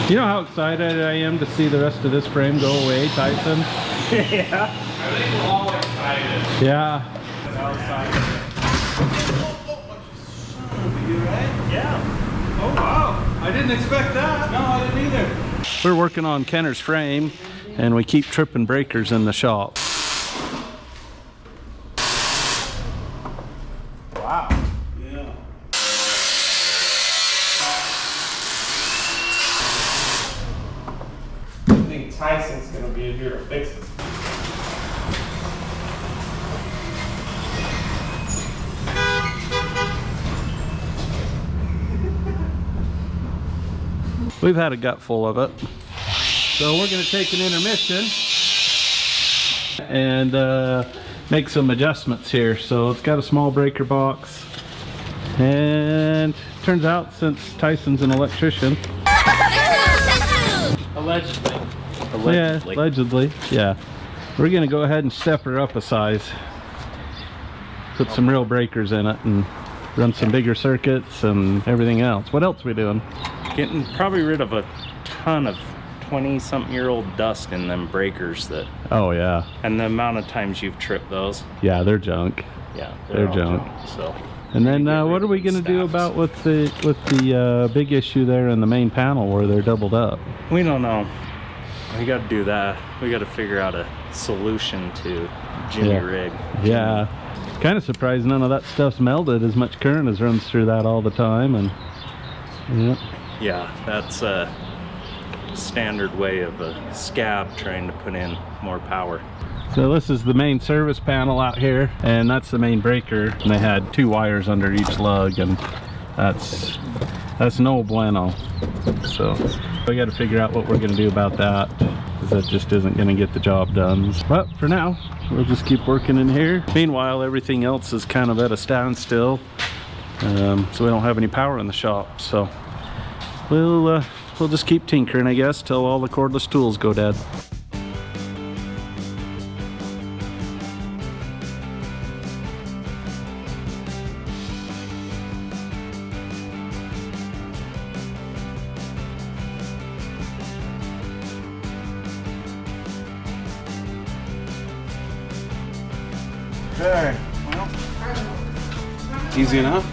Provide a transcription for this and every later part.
You know how excited I am to see the rest of this frame go away, Tyson? Yeah. I think we're all excited. Yeah. You right? Yeah. Oh wow. I didn't expect that. No, I didn't either. We're working on Kenner's frame and we keep tripping breakers in the shop. Wow. Yeah. I think Tyson's gonna be here to fix it. We've had a gut full of it. So we're going to take an intermission and make some adjustments here. So it's got a small breaker box. And turns out since Tyson's an electrician. Allegedly. Yeah, allegedly. Yeah. We're going to go ahead and step her up a size. Put some real breakers in it and run some bigger circuits and everything else. What else are we doing? Getting probably rid of a ton of 20-something-year-old dust in them breakers that. Oh yeah. And the amount of times you've tripped those. Yeah, they're junk. Yeah, they're all junk. So. And then what are we going to do about with the big issue there in the main panel where they're doubled up? We don't know. We got to do that. We got to figure out a solution to Jimmy Rig. Yeah. Kind of surprised none of that stuff's melted. As much current as runs through that all the time, and yeah. Yeah, that's a standard way of a scab trying to put in more power. So this is the main service panel out here, and that's the main breaker. And they had 2 wires under each lug, and that's no bueno. So we got to figure out what we're going to do about that, because that just isn't going to get the job done. But for now, we'll just keep working in here. Meanwhile, everything else is kind of at a standstill, so we don't have any power in the shop. So we'll just keep tinkering, I guess, till all the cordless tools go dead. Okay. Well, easy enough.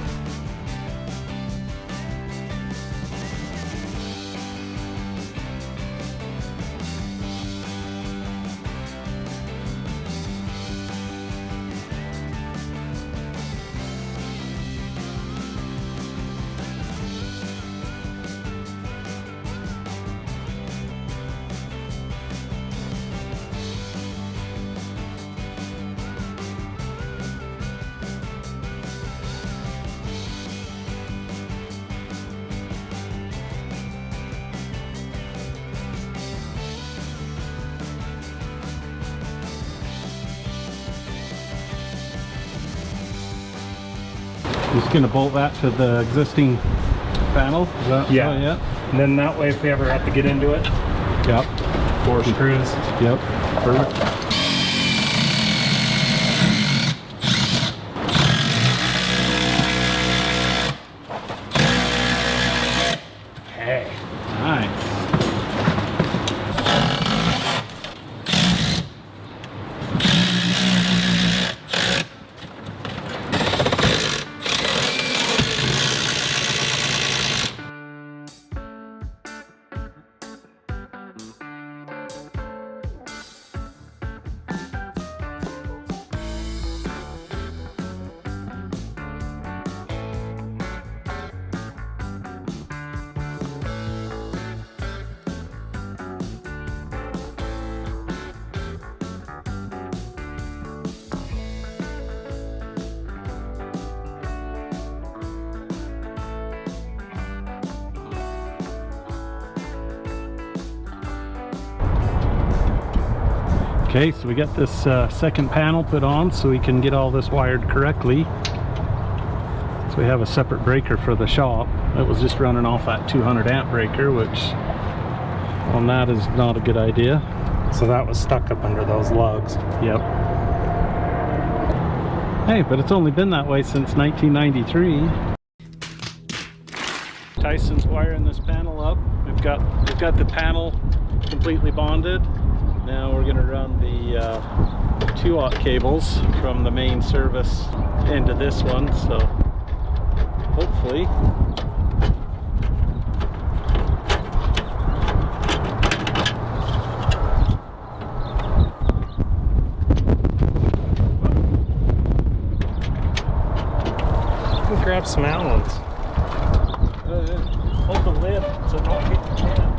Just gonna bolt that to the existing panel. Is that, Yeah. Oh, yeah. And then that way, if we ever have to get into it, Yep. 4 screws. Yep. Perfect. Hey. Nice. Okay, so we got this second panel put on so we can get all this wired correctly. So we have a separate breaker for the shop. It was just running off that 200 amp breaker, which on that is not a good idea. So that was stuck up under those lugs. Yep. Hey, but it's only been that way since 1993. Tyson's wiring this panel up. If we've got the panel completely bonded. Now we're gonna run the 2-aught cables from the main service into this one, so hopefully we'll grab some Allens. Hold the lid so don't hit the can.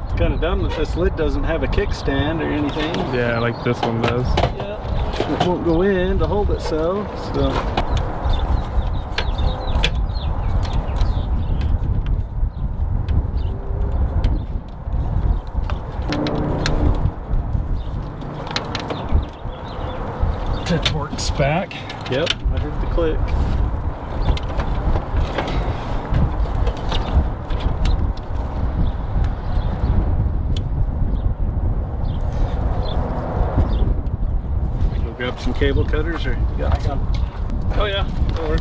it's kind of dumb that this lid doesn't have a kickstand or anything. Yeah, like this one does. Yeah, it won't go in to hold it so. The torque's back. Yep, I heard the click. Go grab some cable cutters, or you got? I got them. Oh yeah, that'll work.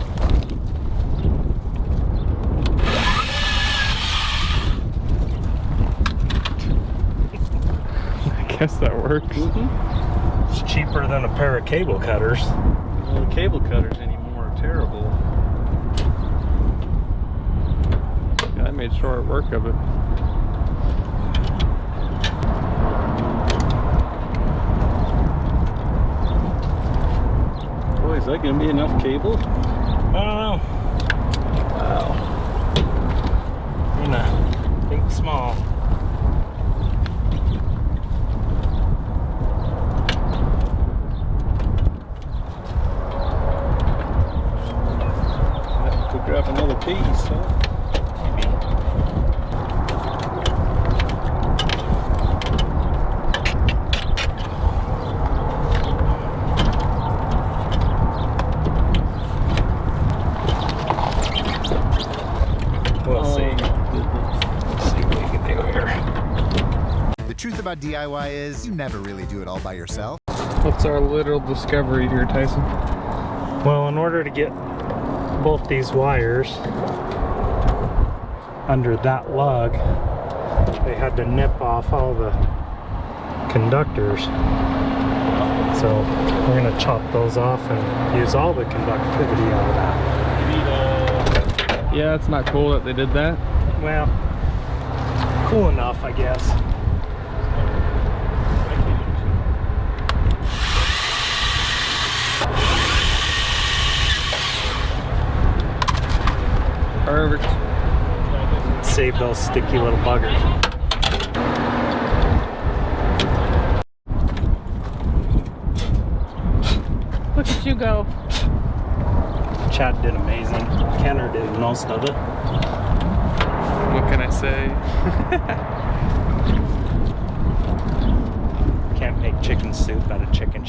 I guess that works. Mm-hmm. It's cheaper than a pair of cable cutters. Well, the cable cutters anymore are terrible. Yeah, I made short work of it. Boy, is that gonna be enough cable? I don't know. Wow. I'm gonna think small. Go grab another piece, huh? Maybe. We'll see. Let's see what we can do here. The truth about DIY is you never really do it all by yourself. What's our little discovery here, Tyson? Well, in order to get both these wires under that lug, they had to nip off all the conductors. So we're going to chop those off and use all the conductivity out of that. Yeah, it's not cool that they did that. Well, cool enough, I guess. Perfect. Save those sticky little buggers. Look at you go. Chad did amazing. Kenner did most of it. What can I say? Can't make chicken soup out of chicken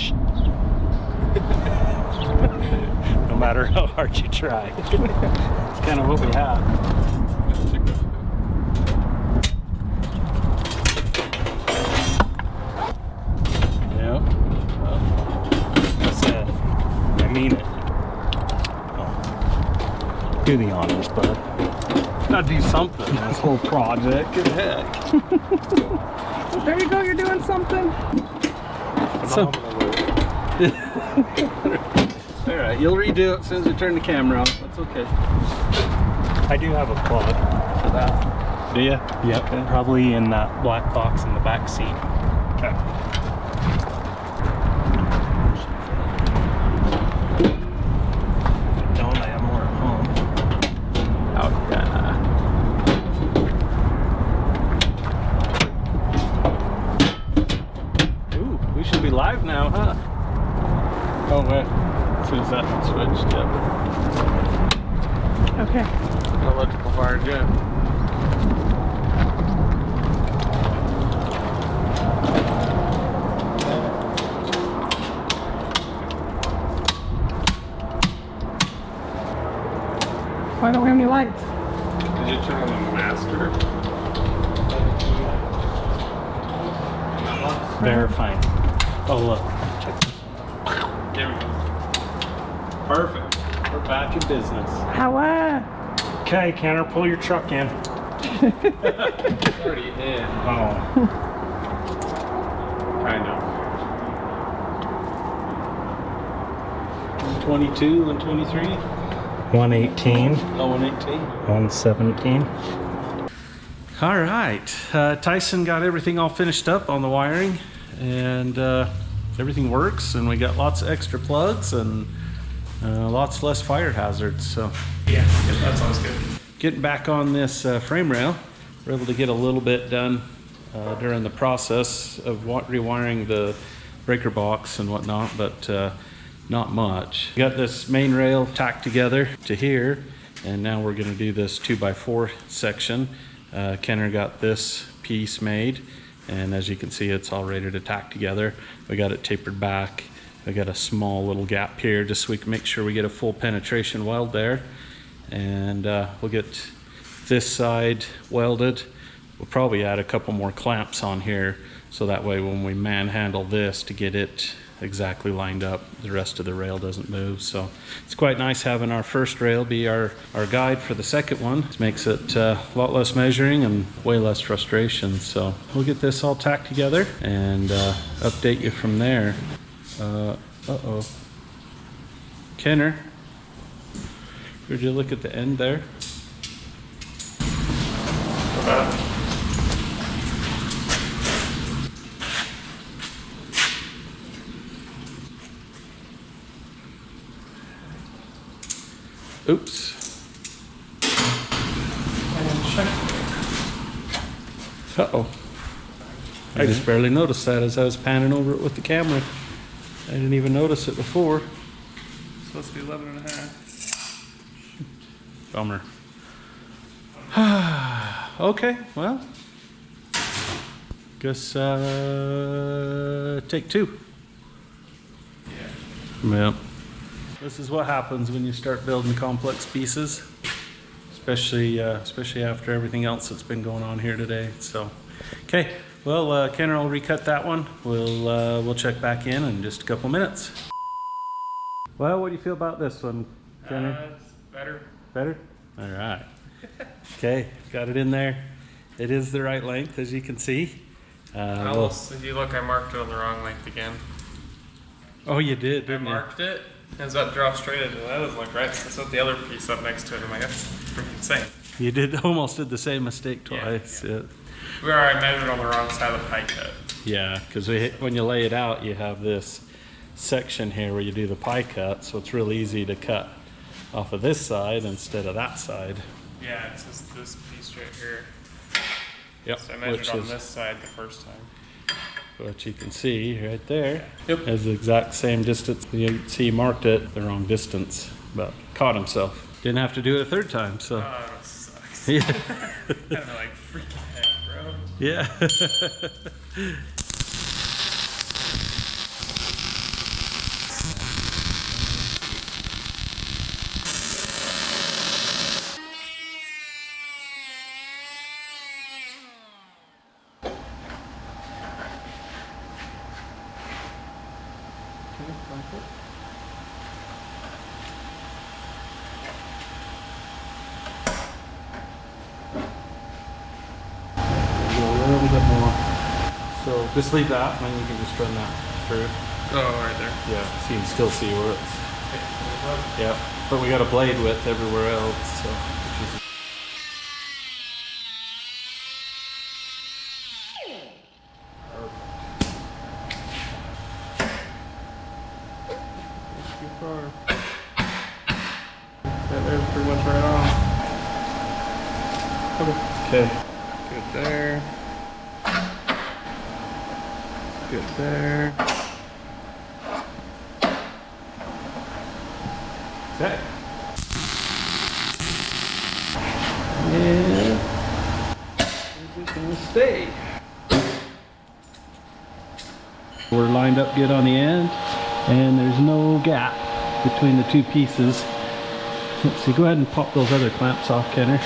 no matter how hard you try. It's kind of what we have. Yeah. I said, I mean it. Oh. Do the honors, bud. Gotta do something. This whole project. Good heck. There you go, you're doing something. So, all right, you'll redo it as soon as we turn the camera off. That's okay. I do have a plug for that. Do you? Yep, Okay. probably in that black box in the back seat. Okay. If I don't, I have more at home. Oh yeah. Ooh, we should be live now, huh? Oh wait, as soon as that switched, yep. Okay. Electrical fire jet. Why don't we have any lights? Did you turn on the master? Verifying. Oh look, check this. There we go. Perfect. We're back in business. How, Okay, Kenner, pull your truck in. It's already in. Oh. Kind of. 22 and 23? 118, Oh, 118. 117. All right, Tyson got everything all finished up on the wiring, and everything works, and we got lots of extra plugs and lots less fire hazards. So Yeah, that sounds good. getting back on this frame rail, we're able to get a little bit done during the process of rewiring the breaker box and whatnot, but not much. We got this main rail tacked together to here, and now we're going to do this 2x4 section. Kenner got this piece made, and as you can see, it's all ready to tack together. We got it tapered back. We got a small little gap here just so we can make sure we get a full penetration weld there. And we'll get this side welded. We'll probably add a couple more clamps on here, so that way when we manhandle this to get it exactly lined up, the rest of the rail doesn't move. So it's quite nice having our first rail be our guide for the second one. It makes it a lot less measuring and way less frustration. So we'll get this all tacked together and update you from there. Uh-oh. Kenner, would you look at the end there? Oops. Uh-oh. I just barely noticed that as I was panning over it with the camera. I didn't even notice it before. It's supposed to be 11 and a half. Bummer. Okay, well. Guess take two. Yeah. Yep. This is what happens when you start building complex pieces, especially after everything else that's been going on here today. So, okay. Well, Kenner will recut that one. We'll check back in just a couple minutes. Well, what do you feel about this one, Kenner? It's better. Better? All right. Okay, got it in there. It is the right length, as you can see. Almost, if you look, I marked it on the wrong length again. Oh, you did, I didn't you? marked it. It was about to draw straight into that. Was like right. I set the other piece up next to it. I'm like, that's freaking insane. You almost did the same mistake twice. Yeah. Where I measured on the wrong side of the pie cut. Yeah, because when you lay it out, you have this section here where you do the pie cut, so it's real easy to cut off of this side instead of that side. Yeah, it's just this piece right here. Yep. So I measured on this side the first time. What you can see right there Yep. is the exact same distance. You can see he marked it the wrong distance, but caught himself. Didn't have to do it a third time, so. Oh, that sucks. Yeah. I'm like, freaking heck, bro. Yeah. Go a little bit more. So just leave that, and then you can just run that through. Oh, right there. Yeah, so you can still see where it's. Yeah, but we got a blade width everywhere else, so. Which is too far. Yeah, there's pretty much right on. Okay. Good there. Good there. Okay. Yeah. Is it gonna stay? We're lined up good on the end, and there's no gap between the two pieces. Let's see, go ahead and pop those other clamps off, Kenner.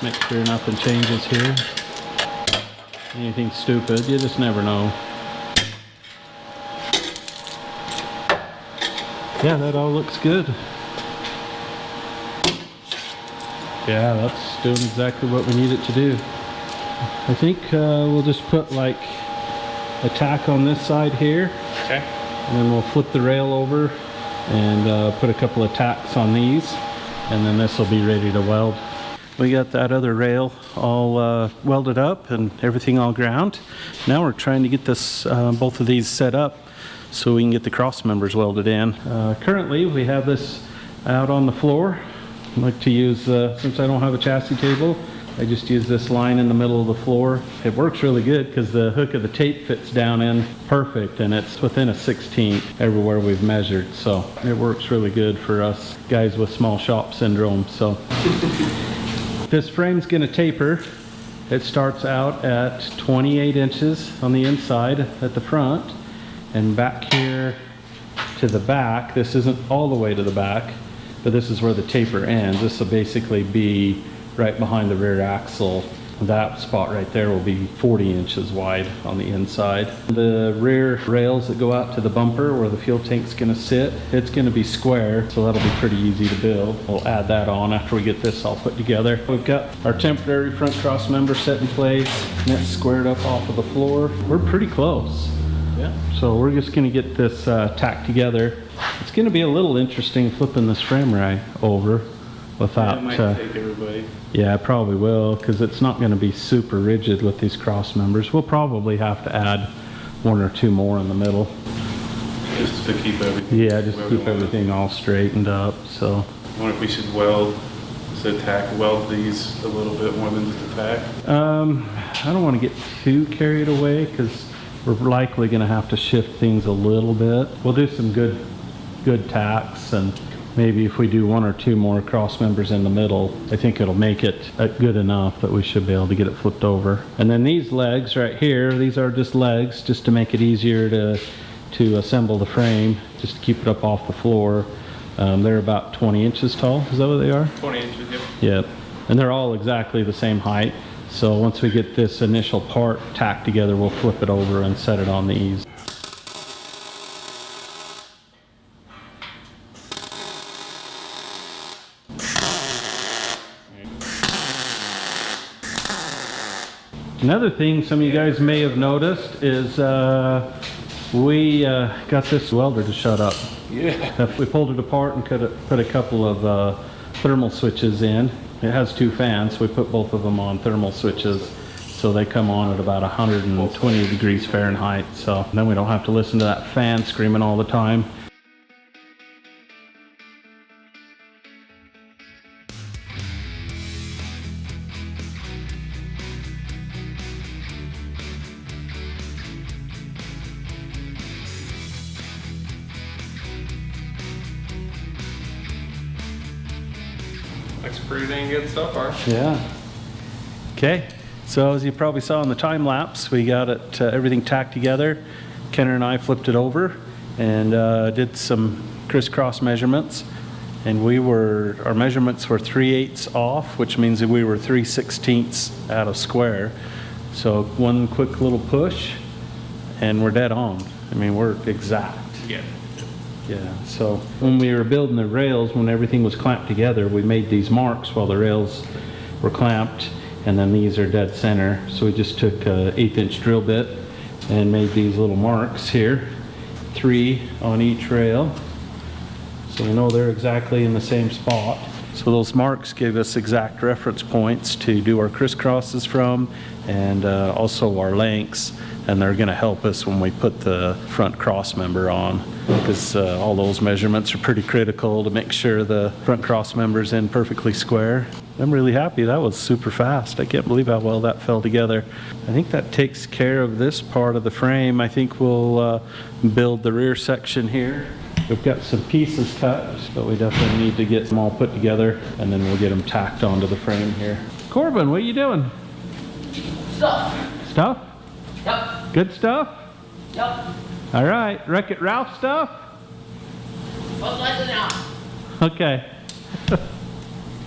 Make sure nothing changes here. Anything stupid, you just never know. Yeah, that all looks good. Yeah, that's doing exactly what we need it to do. I think we'll just put like a tack on this side here. Okay. And then we'll flip the rail over and put a couple of tacks on these. And then this will be ready to weld. We got that other rail all welded up and everything all ground. Now we're trying to get this, both of these set up so we can get the cross members welded in. Currently we have this out on the floor. I like to use, since I don't have a chassis table, I just use this line in the middle of the floor. It works really good because the hook of the tape fits down in perfect, and it's within a 16th everywhere we've measured. So it works really good for us guys with small shop syndrome. So this frame's gonna taper. It starts out at 28 inches on the inside at the front, and back here to the back, this isn't all the way to the back, but this is where the taper ends. This will basically be right behind the rear axle. That spot right there will be 40 inches wide on the inside. The rear rails that go out to the bumper where the fuel tank's gonna sit, it's gonna be square, so that'll be pretty easy to build. We'll add that on after we get this all put together. We've got our temporary front cross member set in place, and it's squared up off of the floor. We're pretty close. Yeah. So we're just gonna get this tacked together. It's gonna be a little interesting flipping this frame right over without... It might take everybody. Yeah, it probably will, because it's not gonna be super rigid with these cross members. We'll probably have to add one or two more in the middle. Just to keep everything. Yeah, just to keep everything all straightened up, so. I wonder if we should weld, so tack weld these a little bit more than just a tack? I don't wanna get too carried away, because we're likely gonna have to shift things a little bit. We'll do some good tacks, and maybe if we do one or two more cross members in the middle, I think it'll make it good enough that we should be able to get it flipped over. And then these legs right here, these are just legs, just to make it easier to assemble the frame, just to keep it up off the floor. They're about 20 inches tall, is that what they are? 20 inches, yep. Yep, and they're all exactly the same height. So once we get this initial part tacked together, we'll flip it over and set it on these. Another thing some of you guys may have noticed is we got this welder to shut up. Yeah. We pulled it apart and put a couple of thermal switches in. It has two fans, so we put both of them on thermal switches, so they come on at about 120 degrees Fahrenheit. So then we don't have to listen to that fan screaming all the time. Looks pretty dang good so far. Yeah. Okay, so as you probably saw in the time lapse, we got it everything tacked together. Kenner and I flipped it over and did some crisscross measurements, and our measurements were 3/8 off, which means that we were 3/16 out of square. So one quick little push and we're dead on. I mean, we're exact. Yeah. Yeah, so when we were building the rails, when everything was clamped together, we made these marks while the rails were clamped, and then these are dead center. So we just took an 1/8" drill bit and made these little marks here, 3 on each rail. So we know they're exactly in the same spot. So those marks give us exact reference points to do our crisscrosses from, and also our lengths, and they're gonna help us when we put the front cross member on, because all those measurements are pretty critical to make sure the front cross member's in perfectly square. I'm really happy. That was super fast. I can't believe how well that fell together. I think that takes care of this part of the frame. I think we'll build the rear section here. We've got some pieces cut, but we definitely need to get them all put together, and then we'll get them tacked onto the frame here. Corbin, what are you doing? Stuff. Stuff? Yep. Good stuff? Yep. All right, Wreck-It Ralph stuff? What's less now? Okay.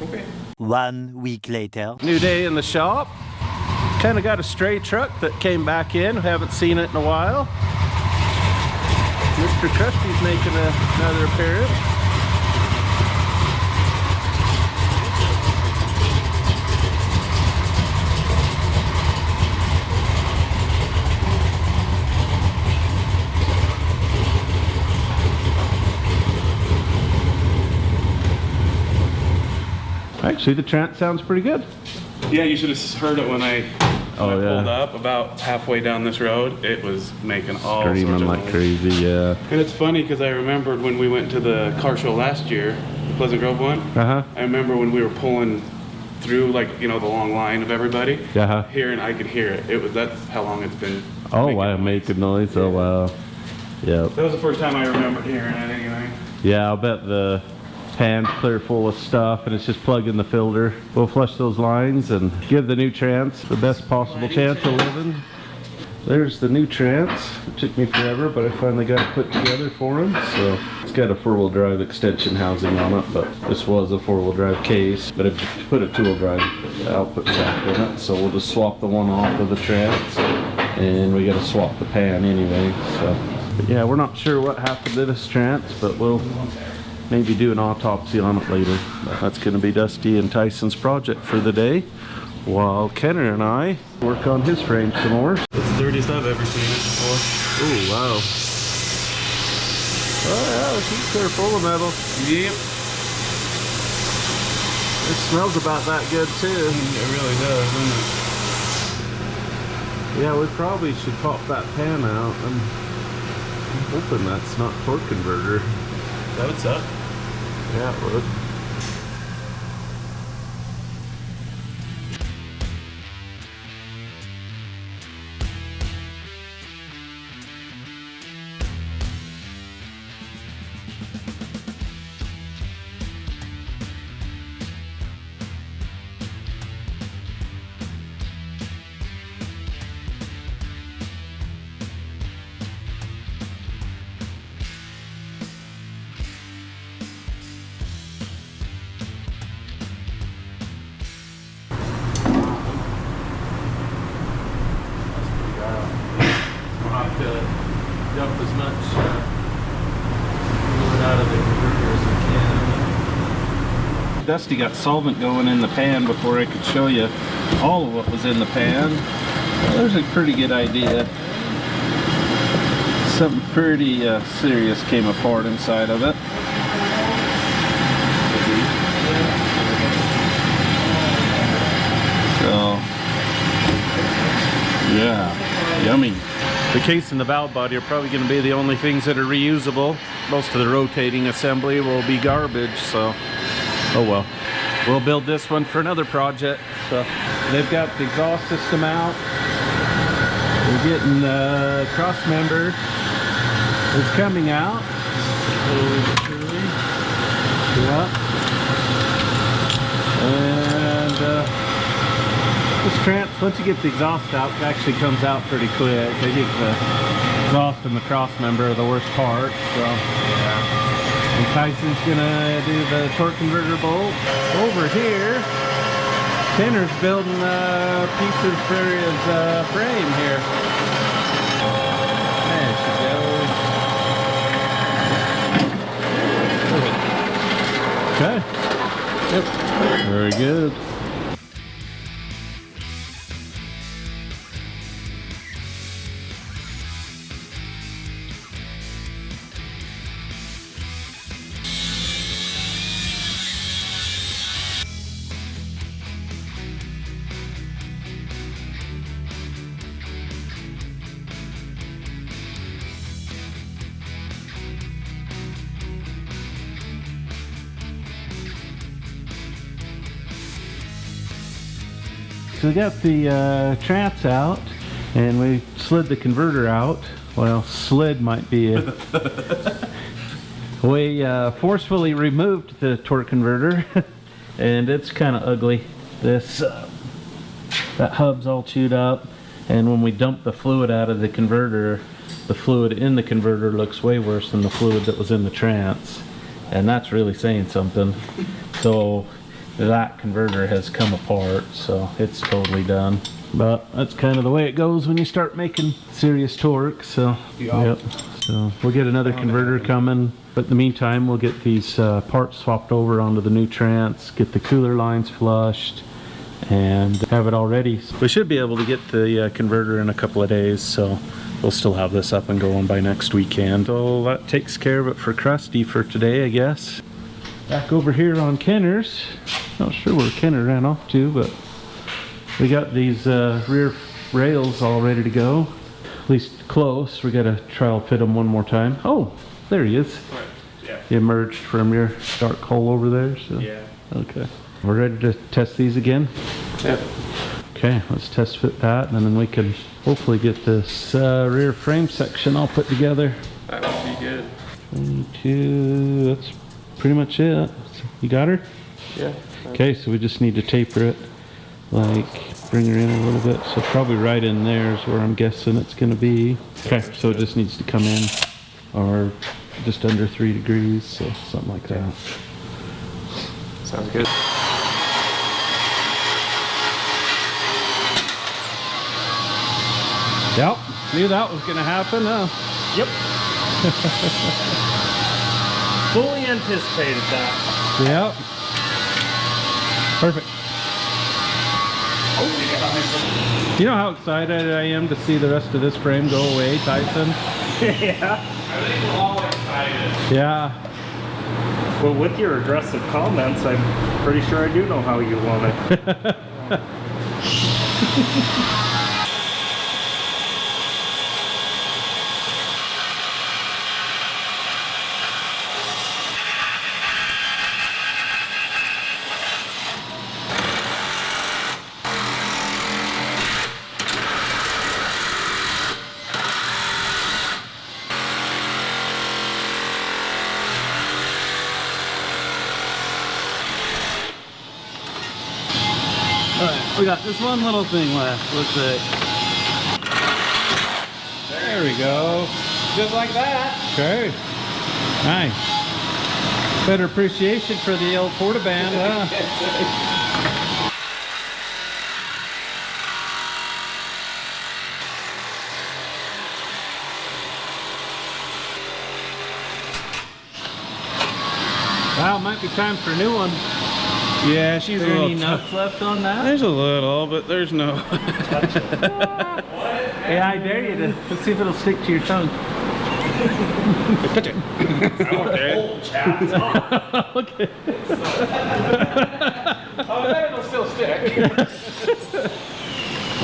Okay. 1 week later. New day in the shop. Kind of got a stray truck that came back in. Haven't seen it in a while. Mr. Krusty's making another appearance. See, the trance sounds pretty good. Yeah, you should have heard it when I Oh, yeah. pulled up about halfway down this road. It was making all sorts Screaming of like noise. crazy, yeah. And it's funny because I remembered when we went to the car show last year, the Pleasant Grove one. Uh-huh. I remember when we were pulling through, like, you know, the long line of everybody. Uh-huh. Here, and I could hear it. That's how long it's been. Oh, making wow, noise. making noise. Oh, wow. Yeah. That was the first time I remembered hearing it anyway. Yeah, I'll bet the pan's clear full of stuff and it's just plugged in the filter. We'll flush those lines and give the new trance the best possible chance of living. There's the new trance. It took me forever, but I finally got it put together for him. So it's got a four-wheel drive extension housing on it, but this was a four-wheel drive case, but I put a two-wheel drive output shaft in it. So we'll just swap the one off of the trance, and we got to swap the pan anyway. So, but yeah, we're not sure what happened to this trance, but we'll maybe do an autopsy on it later. But that's going to be Dusty and Tyson's project for the day, while Kenner and I work on his frame some more. It's the dirtiest I've ever seen it before. Oh, wow. Oh, yeah, the sheets are full of metal. Yep. It smells about that good, too. It really does, doesn't it? Yeah, we probably should pop that pan out. I'm hoping that's not torque converter. That would suck. Yeah, it would. Dump as much fluid out of the converter as we can. Dusty got solvent going in the pan before I could show you all of what was in the pan. Well, there's a pretty good idea. Something pretty serious came apart inside of it. So, yeah, yummy. The case and the valve body are probably going to be the only things that are reusable. Most of the rotating assembly will be garbage, so oh well. We'll build this one for another project. So they've got the exhaust system out. We're getting the cross member is coming out. Yeah. And this trance, once you get the exhaust out, it actually comes out pretty quick. I think the exhaust and the cross member are the worst part. So, yeah. And Tyson's gonna do the torque converter bolt. Over here, Tanner's building pieces for his frame here. There she goes. Okay. Yep. Very good. So we got the trance out, and we slid the converter out. Well, slid might be it. We forcefully removed the torque converter, and it's kind of ugly. This that hub's all chewed up, and when we dump the fluid out of the converter, the fluid in the converter looks way worse than the fluid that was in the trance, and that's really saying something. So that converter has come apart, so it's totally done. But that's kind of the way it goes when you start making serious torque. So yep. So we'll get another converter coming, but in the meantime we'll get these parts swapped over onto the new trance, get the cooler lines flushed, and have it all ready. We should be able to get the converter in a couple of days, so we'll still have this up and going by next weekend. So that takes care of it for Krusty for today, I guess. Back over here on Kenner's. Not sure where Kenner ran off to, but we got these rear rails all ready to go. At least close. We gotta trial fit them one more time. Oh, there he is. Right. Yeah. He emerged from your dark hole over there. So. Yeah. Okay. We're ready to test these again? Yep. Okay, let's test fit that, and then we can hopefully get this rear frame section all put together. That would be good. 22, that's pretty much it. You got her? Yeah. Okay, so we just need to taper it, like bring her in a little bit. So probably right in there is where I'm guessing it's gonna be. Okay, so it just needs to come in, or just under 3 degrees, so something like that. Sounds good. Yep, knew that was gonna happen, huh? Yep. Fully anticipated that. Yep. Perfect. You know how excited I am to see the rest of this frame go away, Tyson? Yeah. I think we're all excited. Yeah. Well, with your aggressive comments, I'm pretty sure I do know how you want it. Alright, we got this one little thing left. Looks like. There we go. Just like that. Okay. Nice. Better appreciation for the old portaband, huh? Well, it might be time for a new one. Yeah, she's Is there any nuts left on that? There's a little, but there's no. Yeah, I dare you to. Let's see if it'll stick to your tongue. Touch it. Okay. Oh, then it'll still stick.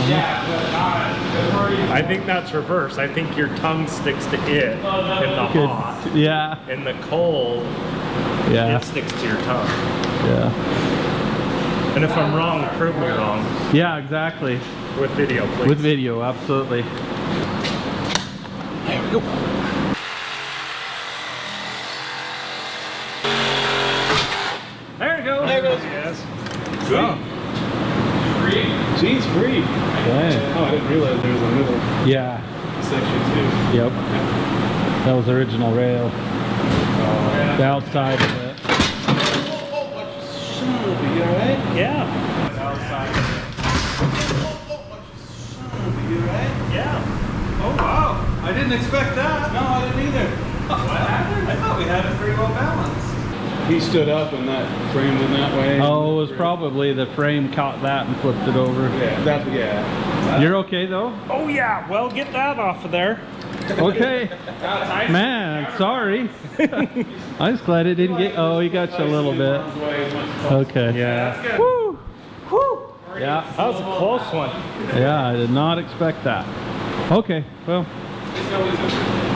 Yeah, but I think that's reverse. I think your tongue sticks to it in the Good. hot. Yeah. In the cold, Yeah. it sticks to your tongue. Yeah. And if I'm wrong, prove me wrong. Yeah, exactly. With video, please. With video, absolutely. There we go. There we go. There goes. Yes. Go. free. She's free. Okay. Oh, I didn't realize there was a middle Yeah. section too. Yep. That was the original rail. Yeah. The outside of it. Son of a, you alright? Yeah. Outside. You alright? Yeah. Oh wow! I didn't expect that. No, I didn't either. What happened? I thought we had it pretty well balanced. He stood up and that framed in that way. Oh, it was probably the frame caught that and flipped it over. Yeah, yeah. You're okay though? Oh yeah. Well, get that off of there. Okay. Man, sorry. I was glad it didn't get. Oh, he got you a little bit. Okay. Yeah. Woo! Woo! Yeah. That was a close one. Yeah, I did not expect that. Okay. Well.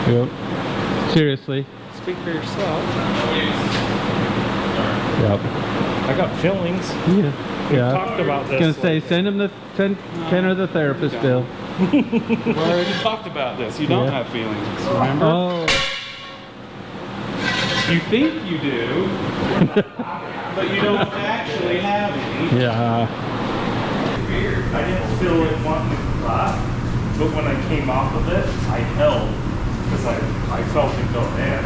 Yep. Seriously. Speak for yourself. Yep. I got feelings. Yeah. We Yeah. talked about this. Gonna say send Kenner the therapist bill. We already talked about this. You don't Yeah. have feelings, remember? Oh. You think you do, but you don't actually have any. Yeah. I didn't feel it wanting to cry, but when I came off of it, I held because I felt it go in.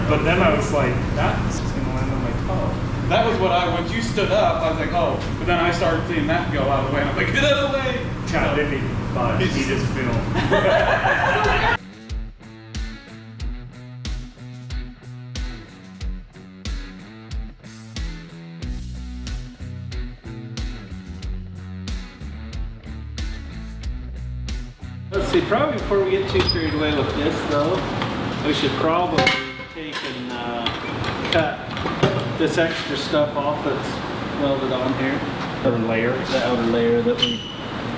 But then I was like, that's gonna land on my toe. That was what once you stood up, I was like, oh, but then I started seeing that go out of the way, and I'm like, get out of the way! Chad didn't even budge, he just filmed. Let's see, probably before we get too carried away with this though, we should probably take and cut this extra stuff off that's welded on here. Outer layer. The outer layer that we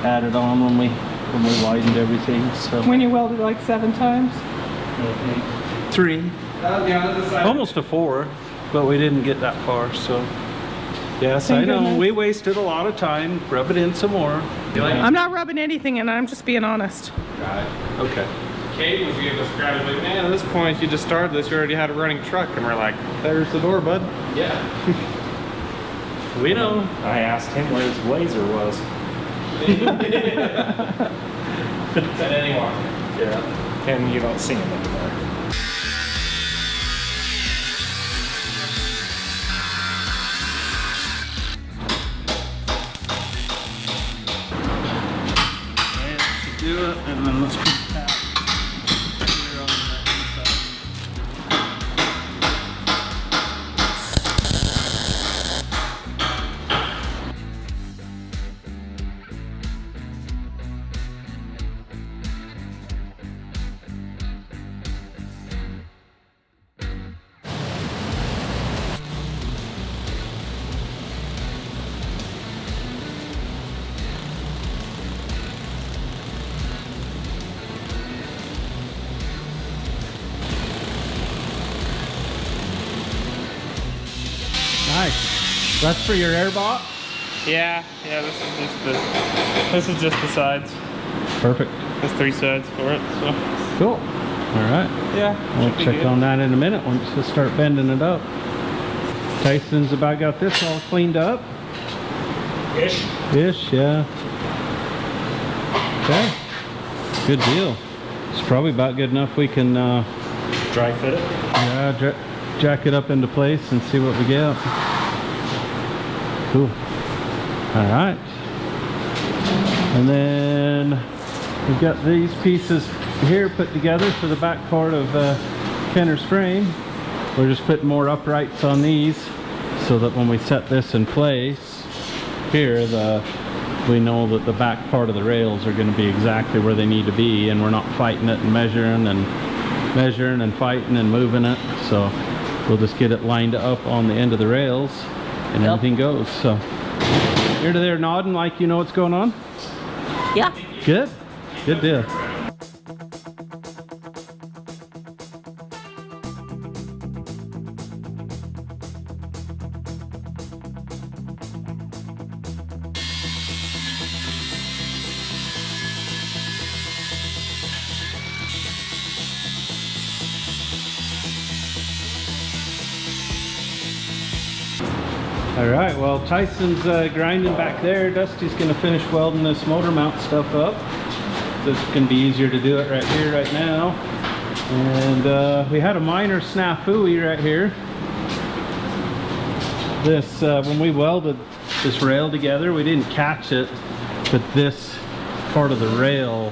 added on when we widened everything. So When you welded like 7 times? 3, Yeah, this side. almost a 4, but we didn't get that far. So yes, Thank I know goodness. we wasted a lot of time. Rub it in some more. I'm not rubbing anything in, I'm just being honest. Right. Okay. Kate was giving us crap. Like, man, at this point, you just started this, you already had a running truck. And we're like, there's the door, bud. Yeah. We know. I asked him where his blazer was. Said anyone. Yeah. And you don't see him anymore. Do it, and then let's put the tap here on the inside. Nice. That's for your air box? Yeah, this is just the sides. Perfect. There's 3 sides for it, so. Cool. All right. Yeah. We'll should be check good. on that in a minute once we start bending it up. Tyson's about got this all cleaned up. Ish. Ish, yeah. Okay. Good deal. It's probably about good enough we can Dry fit it. yeah, jack it up into place and see what we get. Cool. All right. And then we've got these pieces here put together for the back part of Kenner's frame. We're just putting more uprights on these so that when we set this in place here, we know that the back part of the rails are going to be exactly where they need to be, and we're not fighting it and measuring and fighting and moving it. So we'll just get it lined up on the end of the rails and everything goes. So ear to there nodding like you know what's going on? Yeah. Good? Good deal. All right, well, Tyson's grinding back there. Dusty's gonna finish welding this motor mount stuff up. This is gonna be easier to do it right here, right now. And we had a minor snafu right here. This, when we welded this rail together, we didn't catch it, but this part of the rail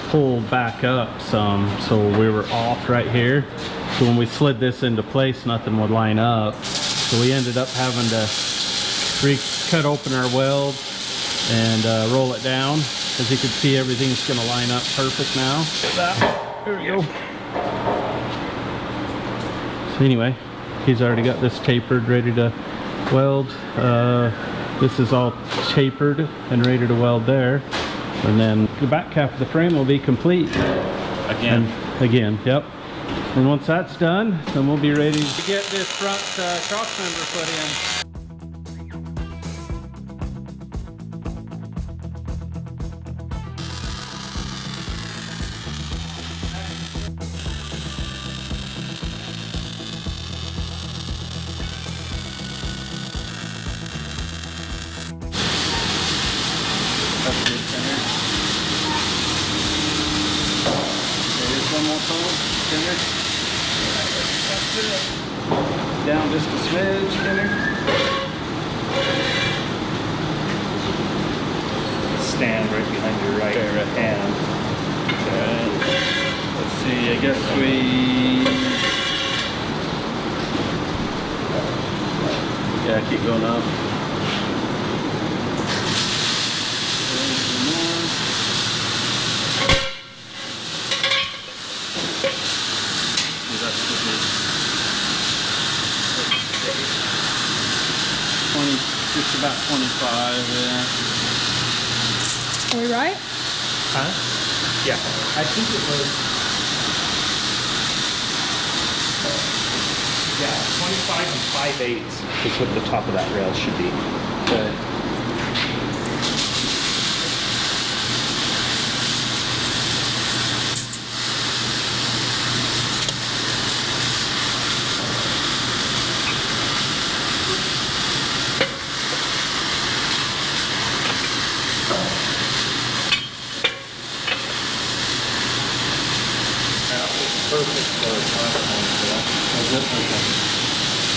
pulled back up some, so we were off right here. So when we slid this into place, nothing would line up. So we ended up having to cut open our weld and roll it down. As you can see, everything's going to line up perfect now. There we go. So anyway, he's already got this tapered, ready to weld. This is all tapered and ready to weld there. And then the back half of the frame will be complete. Again, yep. And once that's done, then we'll be ready to get this front cross member put in. That's good center. There's one more pole, center. Down just a smidge, Kenner. Stand right behind your right hand. Okay. Let's see, I guess yeah, keep going up. 25, yeah. Are we right? Huh? Yeah, I think it was. Yeah, 25 and 5/8 is what the top of that rail should be. Okay. Perfect for a platform. Is it? Okay.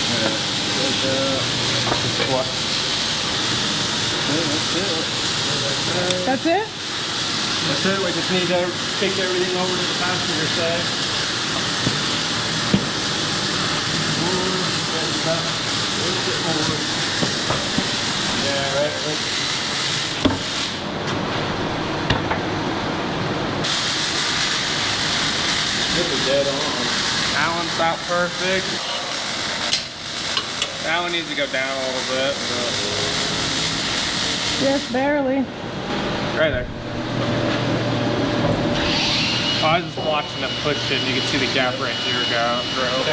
Yeah. What? That's it? That's it. We just need to take everything over to the passenger side. Yeah, right. This is dead on. That one's about perfect. That one needs to go down a little bit, but Yes, barely. right there. Oh, I was just watching it push it, and you can see the gap right here go through.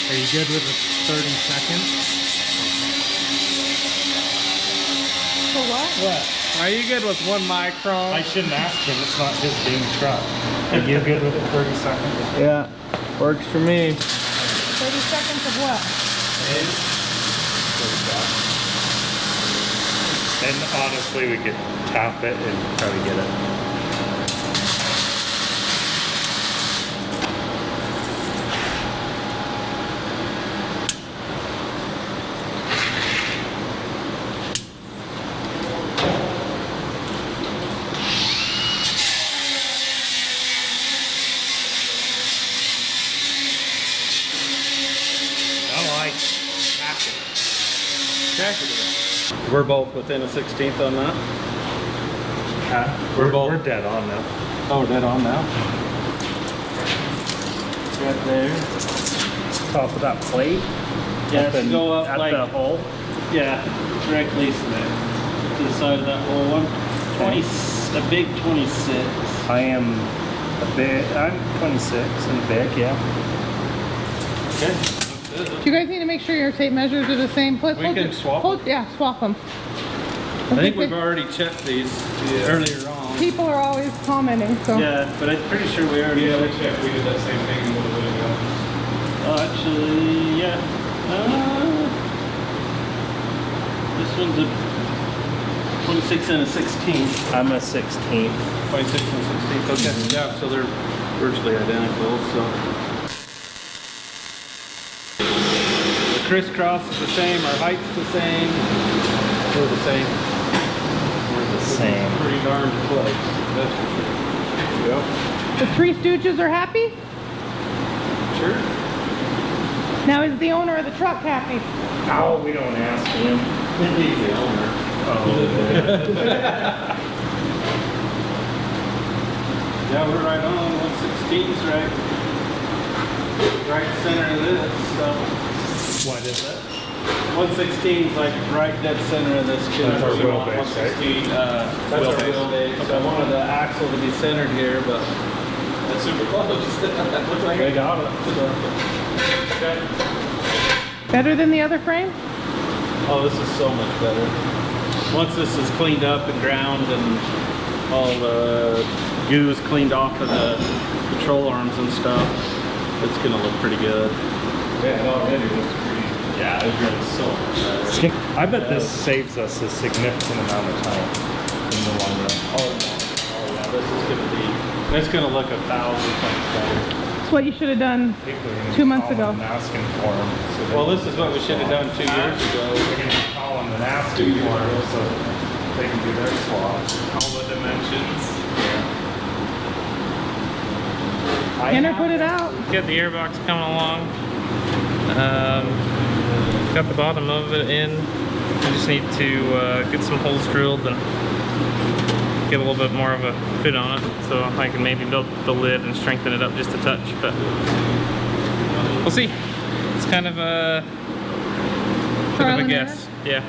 Are you good with the 30 seconds? For what? What? Are you good with 1 micron? I shouldn't ask him, it's not his dang truck. Are you good with the 30 seconds? Yeah, works for me. 30 seconds of what? And honestly, we could tap it and try to get it. We're both within a 16th on that. We're dead on now. Oh, dead on now. Right there. Top of that plate. Yeah, so go up at like the hole. yeah, directly to the side of that whole one. 20, a big 26. I am a bit. I'm 26 and big. Yeah. Okay. Do you guys need to make sure your tape measures are the same? We can swap them. Yeah, swap them. I think we've already checked these earlier on. People are always commenting, so. Yeah, but I'm pretty sure we already checked. We did that same thing a little bit ago. Oh, actually, yeah. This one's a 26 and a 16th. I'm a 16th. 26 and a 16th. Okay. Yeah, so they're virtually identical. So the crisscross is the same. Our height's the same. We're the same. We're the same. Pretty darn close. That's for sure. Yep. The Three Stooges are happy? Sure. Now is the owner of the truck happy? Oh, we don't ask him. He's the owner. Oh, Yeah, we're right on. 116's right center of this. So what is it? 116's like right dead center of this. That's our wheelbase, 116. That's our wheelbase. I wanted the axle to be centered here, but that's super close. Looks like I got it. So. Okay. Better than the other frame? Oh, this is so much better. Once this is cleaned up and ground and all the goo is cleaned off of the control arms and stuff, it's gonna look pretty good. Yeah, it already looks pretty. Yeah, it's really so much better. I bet this saves us a significant amount of time in the long run. Oh yeah, this is gonna be. It's gonna look 1,000 times better. That's what you should have done People are gonna 2 months call ago. them and asking for them. So Well, this is what we should have done 2 years ago. We're going to call them and asking for them so they can do their swap. All the dimensions. Tanner put it out. Got the airbox coming along. Got the bottom of it in. I just need to get some holes drilled and get a little bit more of a fit on it, so I can maybe build the lid and strengthen it up just a touch. But we'll see. It's kind of a Trial and guess. Yeah.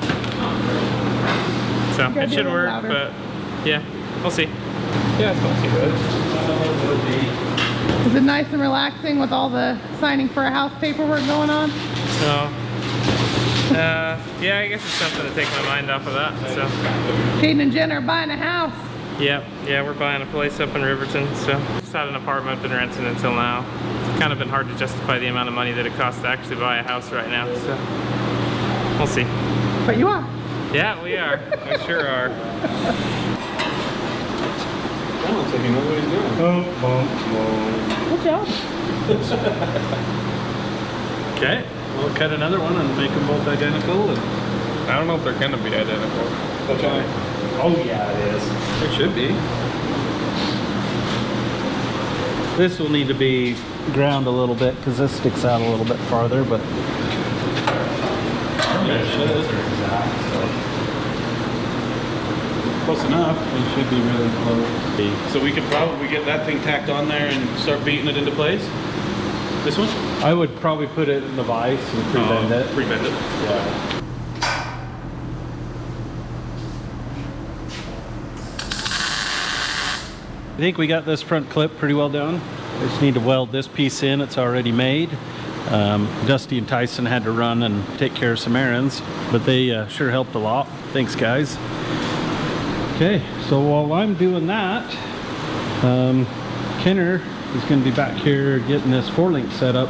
So gotta it be a should little work, louder. but yeah, we'll see. Yeah, it's not too good. Is it nice and relaxing with all the signing for a house paperwork going on? So, yeah, I guess it's something to take my mind off of that. So, Caden and Jen are buying a house. yeah, we're buying a place up in Riverton. So, just had an apartment, been renting until now. It's kind of been hard to justify the amount of money that it costs to actually buy a house right now. So, we'll see. But you are. Yeah, we are. We sure are. I don't think he knows what he's doing. Good job. Okay, we'll cut another one and make them both identical. And I don't know if they're gonna be identical. Okay. oh yeah, it is. It should be. This will need to be ground a little bit because this sticks out a little bit farther, but close enough. It should be really close. So we could probably get that thing tacked on there and start beating it into place? This one? I would probably put it in the vise and pre-bend it. Pre-bend it. Yeah. I think we got this front clip pretty well done. We just need to weld this piece in. It's already made. Dusty and Tyson had to run and take care of some errands, but they sure helped a lot. Thanks, guys. Okay, so while I'm doing that, Kenner is going to be back here getting this 4-link setup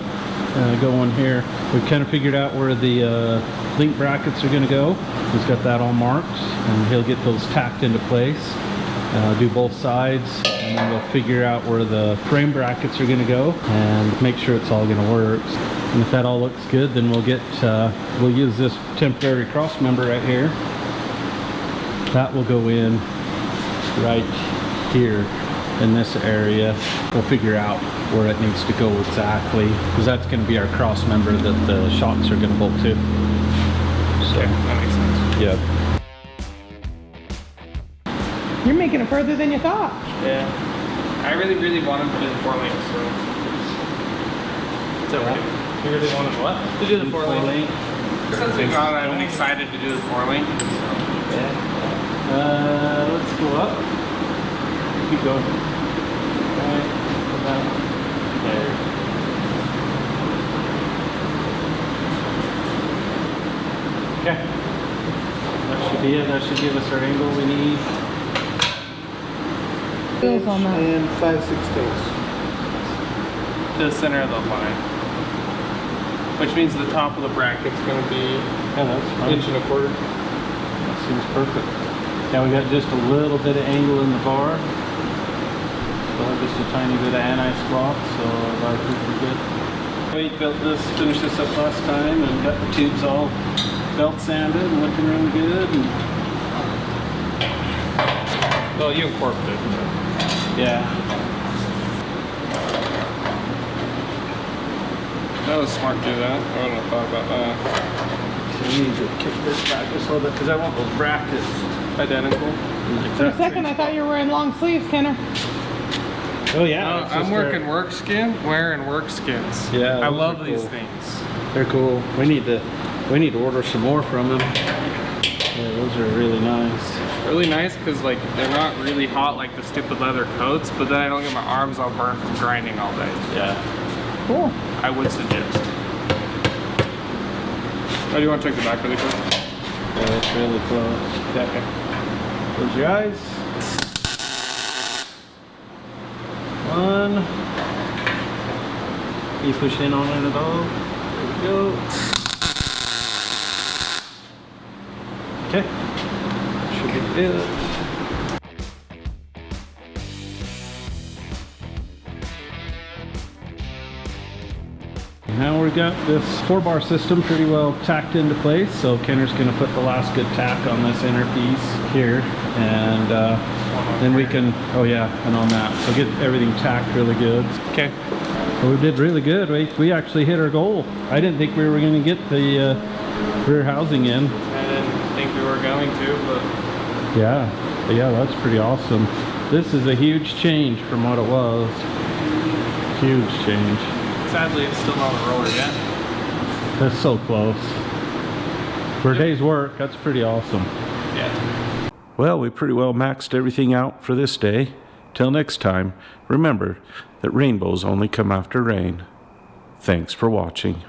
going here. We've kind of figured out where the link brackets are going to go. He's got that all marked, and he'll get those tacked into place. Do both sides, and then we'll figure out where the frame brackets are going to go and make sure it's all going to work. And if that all looks good, then we'll use this temporary cross member right here. That will go in right here in this area. We'll figure out where it needs to go exactly, because that's going to be our cross member that the shocks are going to bolt to. So, Okay, that makes sense. yeah. You're making it further than you thought. Yeah. I really wanted to do the 4-link, so. Is that right? You really wanted what? To do the 4-link. Since we got it, I'm excited to do the 4-link. So. Yeah. Let's go up. Keep going. Right. About there. Okay. That should be it. That should give us our angle we need. Bills on that. And 5/16. To the center of the line. Which means the top of the bracket's going to be Yeah, that's fine. 1 1/4 inch. That seems perfect. Now we got just a little bit of angle in the bar. Still have just a tiny bit of anti-squat, so our bar should be good. We built this, finished this up last time, and got the tubes all belt sanded and looking really good. And Well, you incorporated it. yeah. That was smart to do that. I wouldn't have thought about that. So we need to kick this back just a little bit because I want those brackets Identical. For a second, I thought you were wearing long sleeves, Kenner. Oh yeah. it's I'm just wearing wearing work skins. Yeah, I those love are these cool. things. They're cool. We need to order some more from them. Yeah, those are really nice. Really nice because like they're not really hot like the stupid leather coats, but then I don't get my arms all burnt from grinding all day. Yeah. Cool. I would suggest. Oh, do you want to check the back really quick? Yeah, it's really close. Yeah, okay. Close your eyes. One. You push in on it at all. There we go. Okay. Should be good. Now we've got this 4-bar system pretty well tacked into place, so Kenner's going to put the last good tack on this inner piece here, and then we can, oh yeah, and on that, so get everything tacked really good. Okay. Well, we did really good. We actually hit our goal. I didn't think we were going to get the rear housing in. I didn't think we were going to, but Yeah, that's pretty awesome. This is a huge change from what it was. Huge change. sadly it's still not a roller yet. That's so close. For a day's work, that's pretty awesome. Yeah. Well, we pretty well maxed everything out for this day. Till next time, remember that rainbows only come after rain. Thanks for watching.